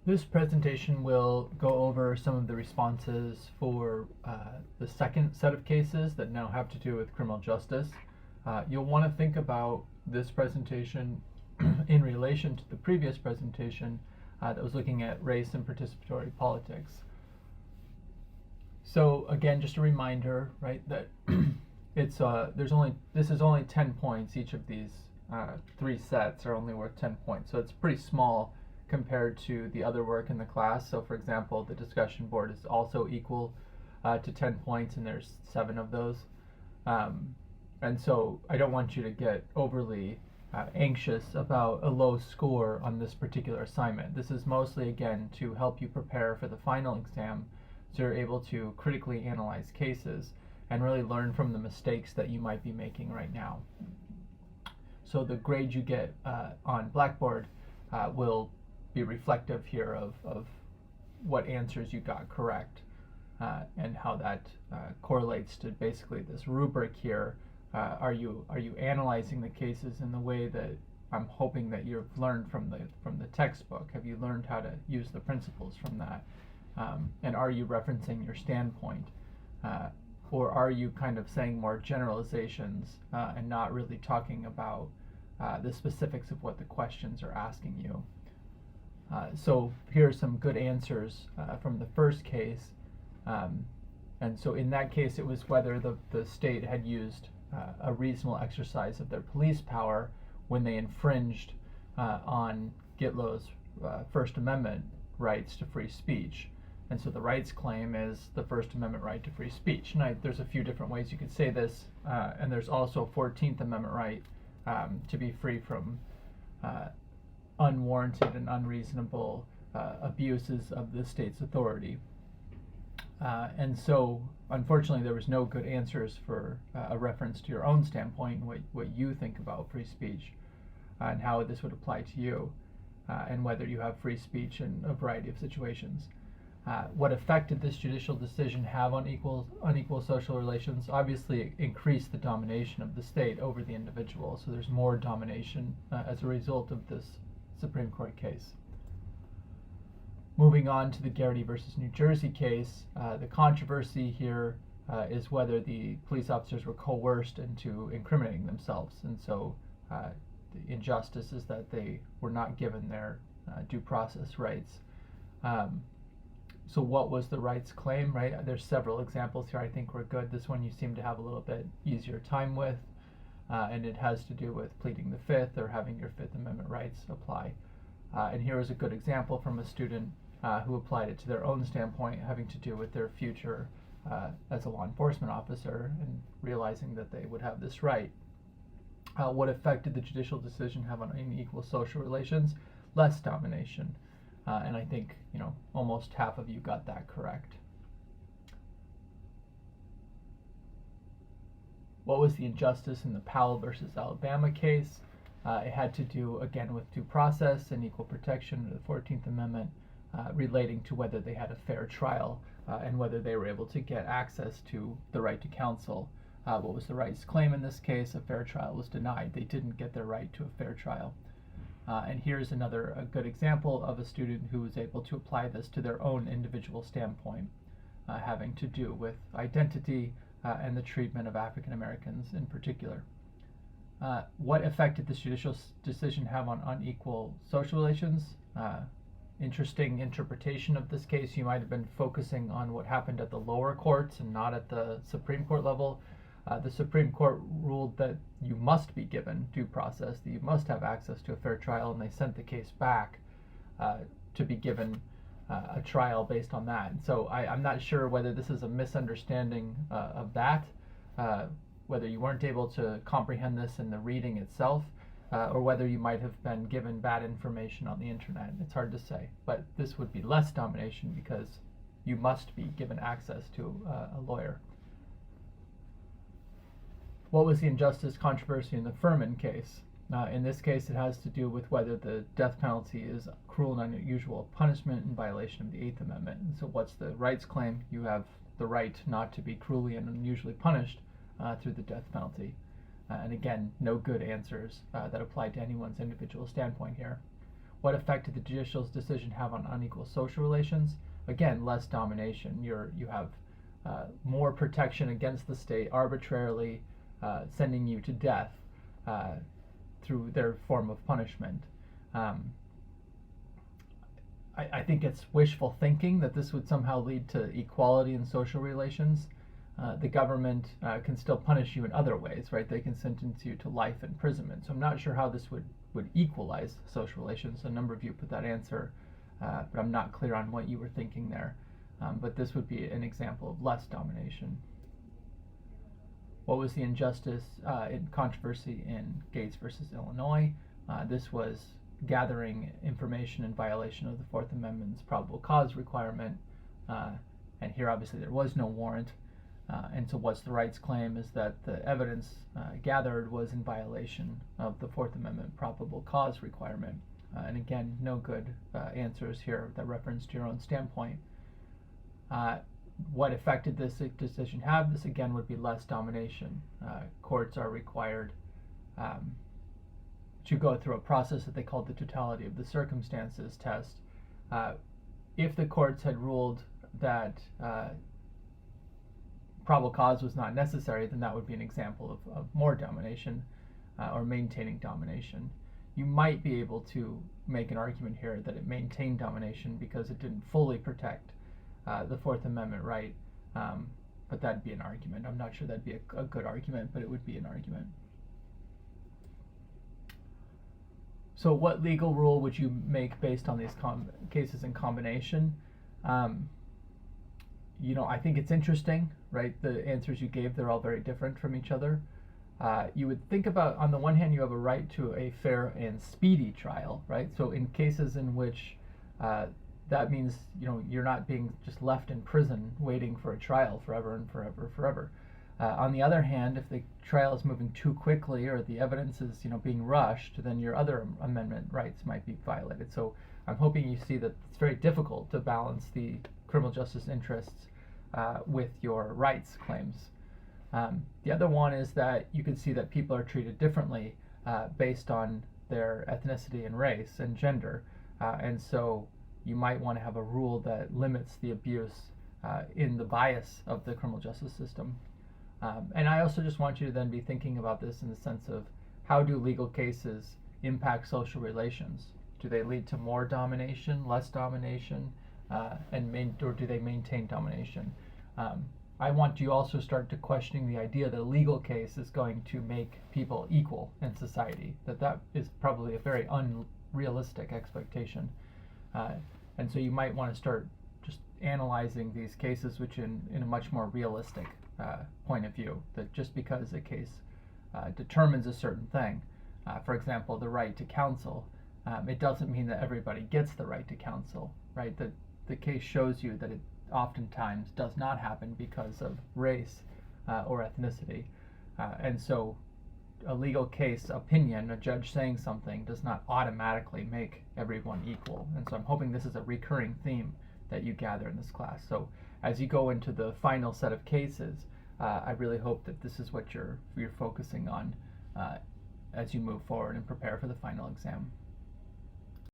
This presentation will go over some of the responses for the second set of cases that now have to do with criminal justice. You'll want to think about this presentation in relation to the previous presentation that was looking at race and participatory politics. So again, just a reminder, right, that this is only 10 points. Each of these three sets are only worth 10 points, so it's pretty small compared to the other work in the class. So for example, the discussion board is also equal to 10 points, and there's 7 of those. And so I don't want you to get overly anxious about a low score on this particular assignment. This is mostly, again, to help you prepare for the final exam so you're able to critically analyze cases and really learn from the mistakes that you might be making right now. So the grade you get on Blackboard will be reflective here of what answers you got correct and how that correlates to basically this rubric here. Are you analyzing the cases in the way that I'm hoping that you've learned from the textbook? Have you learned how to use the principles from that? And are you referencing your standpoint? Or are you kind of saying more generalizations and not really talking about the specifics of what the questions are asking you? So here are some good answers from the first case. And so in that case, it was whether the state had used a reasonable exercise of their police power when they infringed on Gitlow's First Amendment rights to free speech. And so the rights claim is the First Amendment right to free speech. And there's a few different ways you could say this, and there's also a 14th Amendment right to be free from unwarranted and unreasonable abuses of the state's authority. And so, unfortunately, there was no good answers for a reference to your own standpoint, what you think about free speech, and how this would apply to you, and whether you have free speech in a variety of situations. What effect did this judicial decision have on unequal social relations? Obviously, it increased the domination of the state over the individual, so there's more domination as a result of this Supreme Court case. Moving on to the Garrity versus New Jersey case, the controversy here is whether the police officers were coerced into incriminating themselves, and so the injustice is that they were not given their due process rights. So what was the rights claim, right? There's several examples here I think were good. This one you seem to have a little bit easier time with, and it has to do with pleading the Fifth or having your Fifth Amendment rights apply. And here is a good example from a student who applied it to their own standpoint, having to do with their future as a law enforcement officer and realizing that they would have this right. What effect did the judicial decision have on unequal social relations? Less domination. And I think, almost half of you got that correct. What was the injustice in the Powell versus Alabama case? It had to do, again, with due process and equal protection under the 14th Amendment, relating to whether they had a fair trial and whether they were able to get access to the right to counsel. What was the rights claim in this case? A fair trial was denied. They didn't get their right to a fair trial. And here's a good example of a student who was able to apply this to their own individual standpoint, having to do with identity and the treatment of African Americans in particular. What effect did this judicial decision have on unequal social relations? Interesting interpretation of this case. You might have been focusing on what happened at the lower courts and not at the Supreme Court level. The Supreme Court ruled that you must be given due process, that you must have access to a fair trial, and they sent the case back to be given a trial based on that. And so I'm not sure whether this is a misunderstanding of that, whether you weren't able to comprehend this in the reading itself, or whether you might have been given bad information on the internet. It's hard to say, but this would be less domination because you must be given access to a lawyer. What was the injustice controversy in the Furman case? In this case, it has to do with whether the death penalty is cruel and unusual punishment in violation of the 8th Amendment. And so what's the rights claim? You have the right not to be cruelly and unusually punished through the death penalty. And again, no good answers that apply to anyone's individual standpoint here. What effect did the judicial's decision have on unequal social relations? Again, less domination. You have more protection against the state arbitrarily sending you to death through their form of punishment. I think it's wishful thinking that this would somehow lead to equality in social relations. The government can still punish you in other ways, right? They can sentence you to life imprisonment. So I'm not sure how this would equalize social relations. A number of you put that answer, but I'm not clear on what you were thinking there. But this would be an example of less domination. What was the injustice in controversy in Gates versus Illinois? This was gathering information in violation of the Fourth Amendment's probable cause requirement. And here obviously there was no warrant. And so what's the rights claim is that the evidence gathered was in violation of the Fourth Amendment probable cause requirement. And again, no good answers here that reference to your own standpoint. What effect did this decision have? This again would be less domination. Courts are required to go through a process that they call the totality of the circumstances test. If the courts had ruled that probable cause was not necessary, then that would be an example of more domination or maintaining domination. You might be able to make an argument here that it maintained domination because it didn't fully protect the Fourth Amendment right, but that'd be an argument. I'm not sure that'd be a good argument, but it would be an argument. So what legal rule would you make based on these cases in combination? I think it's interesting, right? The answers you gave, they're all very different from each other. You would think about, on the one hand, you have a right to a fair and speedy trial, right? So in cases in which that means, you're not being just left in prison waiting for a trial forever and forever. On the other hand, if the trial is moving too quickly or the evidence is, being rushed, then your other amendment rights might be violated. So I'm hoping you see that it's very difficult to balance the criminal justice interests with your rights claims. The other one is that you can see that people are treated differently based on their ethnicity and race and gender. And so you might want to have a rule that limits the abuse in the bias of the criminal justice system. And I also just want you to then be thinking about this in the sense of how do legal cases impact social relations? Do they lead to more domination, less domination, or do they maintain domination? I want you also start to questioning the idea that a legal case is going to make people equal in society, that is probably a very unrealistic expectation. And so you might want to start just analyzing these cases which in a much more realistic point of view, that just because a case determines a certain thing, for example, the right to counsel, it doesn't mean that everybody gets the right to counsel, right? The case shows you that it oftentimes does not happen because of race or ethnicity. And so a legal case opinion, a judge saying something, does not automatically make everyone equal. And so I'm hoping this is a recurring theme that you gather in this class. So as you go into the final set of cases, I really hope that this is what you're focusing on as you move forward and prepare for the final exam.